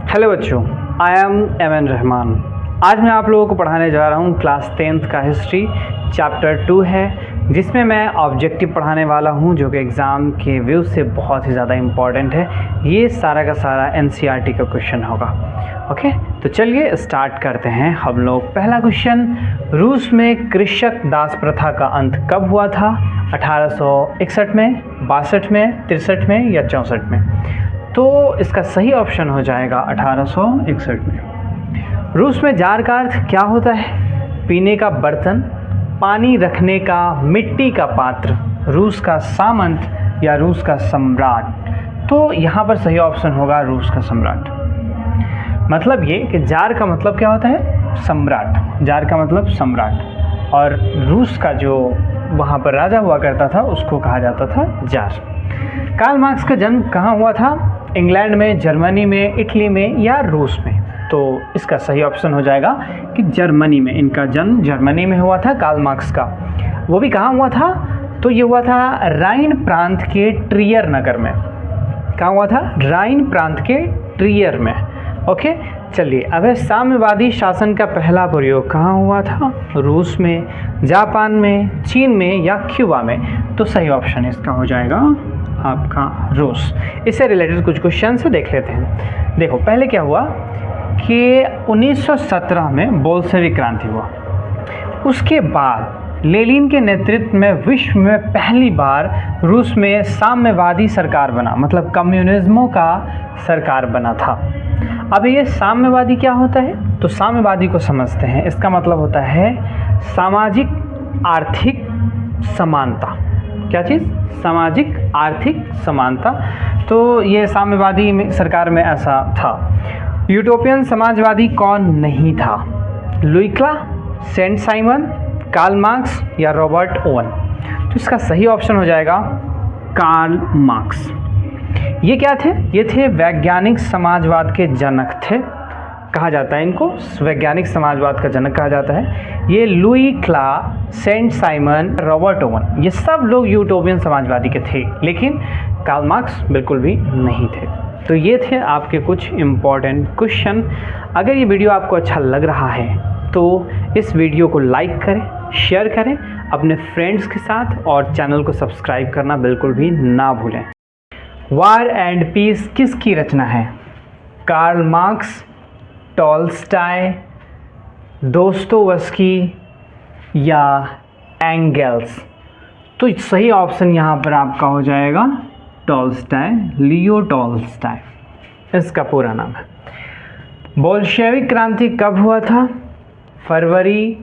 Hello बच्चों, I am MN Rahman. आज मैं आप लोगों को पढ़ाने जा रहा हूँ क्लास 10th का हिस्ट्री चैप्टर 2 है, जिसमें मैं ऑब्जेक्टिव पढ़ाने वाला हूँ जो कि एग्ज़ाम के व्यू से बहुत ही ज़्यादा इम्पॉर्टेंट है। ये सारा का सारा एनसीईआरटी का क्वेश्चन होगा। ओके, तो चलिए स्टार्ट करते हैं हम लोग। पहला क्वेश्चन, रूस में कृषक दास प्रथा का अंत कब हुआ था? 1861 में, 62 में, 63 में या 64 में? तो इसका सही ऑप्शन हो जाएगा 1861 में। रूस में जार का अर्थ क्या होता है? पीने का बर्तन, पानी रखने का मिट्टी का पात्र, रूस का सामंत या रूस का सम्राट? तो यहाँ पर सही ऑप्शन होगा रूस का सम्राट। मतलब ये कि जार का मतलब क्या होता है? सम्राट। जार का मतलब सम्राट, और रूस का जो वहाँ पर राजा हुआ करता था उसको कहा जाता था जार। कार्ल मार्क्स का जन्म कहाँ हुआ था? इंग्लैंड में, जर्मनी में, इटली में या रूस में? तो इसका सही ऑप्शन हो जाएगा कि जर्मनी में। इनका जन्म जर्मनी में हुआ था कार्ल मार्क्स का। वो भी कहाँ हुआ था? तो ये हुआ था राइन प्रांत के ट्रियर नगर में। कहाँ हुआ था? राइन प्रांत के ट्रियर में। ओके, चलिए अब साम्यवादी शासन का पहला प्रयोग कहाँ हुआ था? रूस में, जापान में, चीन में या क्यूबा में? तो सही ऑप्शन इसका हो जाएगा आपका रूस। इससे रिलेटेड कुछ क्वेश्चन से देख लेते हैं। देखो, पहले क्या हुआ कि 1917 में बोल्शेविक क्रांति हुआ। उसके बाद लेनिन के नेतृत्व में विश्व में पहली बार रूस में साम्यवादी सरकार बना, मतलब कम्युनिज्मों का सरकार बना था। अब ये साम्यवादी क्या होता है? तो साम्यवादी को समझते हैं। इसका मतलब होता है सामाजिक आर्थिक समानता। क्या चीज़? सामाजिक आर्थिक समानता। तो ये साम्यवादी सरकार में ऐसा था। यूटोपियन समाजवादी कौन नहीं था? लुइक्ला, सेंट साइमन, कार्ल मार्क्स या रॉबर्ट ओवन? तो इसका सही ऑप्शन हो जाएगा कार्ल मार्क्स। ये क्या थे? ये थे वैज्ञानिक समाजवाद के जनक थे, कहा जाता है इनको वैज्ञानिक समाजवाद का जनक कहा जाता है। ये लुई क्ला, सेंट साइमन, रॉबर्ट ओवन, ये सब लोग यूटोपियन समाजवादी के थे, लेकिन कार्ल मार्क्स बिल्कुल भी नहीं थे। तो ये थे आपके कुछ इम्पॉर्टेंट क्वेश्चन। अगर ये वीडियो आपको अच्छा लग रहा है तो इस वीडियो को लाइक करें, शेयर करें अपने फ्रेंड्स के साथ, और चैनल को सब्सक्राइब करना बिल्कुल भी ना भूलें। वार एंड पीस किसकी रचना है? कार्ल मार्क्स, टॉल्स्टॉय, दोस्तोवस्की या एंगेल्स? तो सही ऑप्शन यहाँ पर आपका हो जाएगा टॉल्स्टॉय, लियो टॉल्स्टॉय इसका पूरा नाम है। बोल्शेविक क्रांति कब हुआ था? फरवरी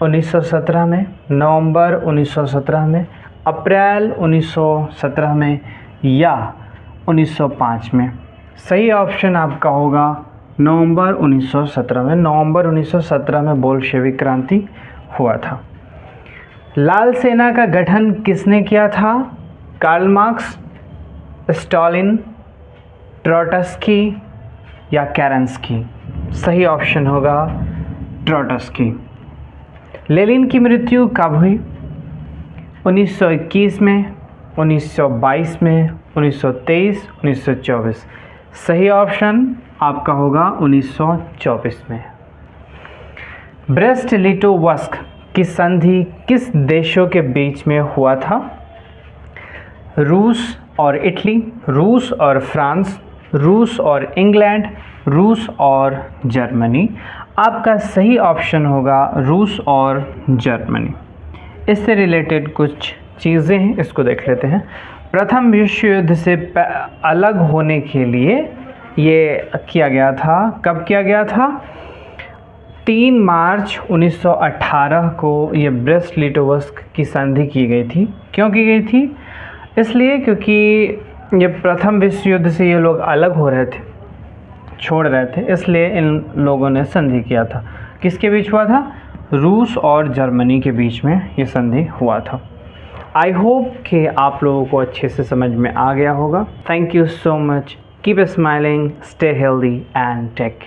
1917 में, नवंबर 1917 में, अप्रैल 1917 में या 1905 में? सही ऑप्शन आपका होगा नवंबर 1917 में। नवंबर 1917 में बोल्शेविक क्रांति हुआ था। लाल सेना का गठन किसने किया था? कार्ल मार्क्स, स्टालिन, ट्रोट्स्की या केरेंस्की? सही ऑप्शन होगा ट्रोट्स्की। लेनिन की मृत्यु कब हुई? 1921 में, 1922 में, 1923, 1924? सही ऑप्शन आपका होगा 1924 में। ब्रेस्ट लिटोवस्क की संधि किस देशों के बीच में हुआ था? रूस और इटली, रूस और फ्रांस, रूस और इंग्लैंड, रूस और जर्मनी? आपका सही ऑप्शन होगा रूस और जर्मनी। इससे रिलेटेड कुछ चीज़ें हैं, इसको देख लेते हैं। प्रथम विश्व युद्ध से अलग होने के लिए ये किया गया था। कब किया गया था? 3 मार्च 1918 को ये ब्रेस्ट लिटोवस्क की संधि की गई थी। क्यों की गई थी? इसलिए क्योंकि ये प्रथम विश्व युद्ध से ये लोग अलग हो रहे थे, छोड़ रहे थे, इसलिए इन लोगों ने संधि किया था। किसके बीच हुआ था? रूस और जर्मनी के बीच में ये संधि हुआ था। आई होप कि आप लोगों को अच्छे से समझ में आ गया होगा। Thank you so much. Keep smiling, stay healthy and take care.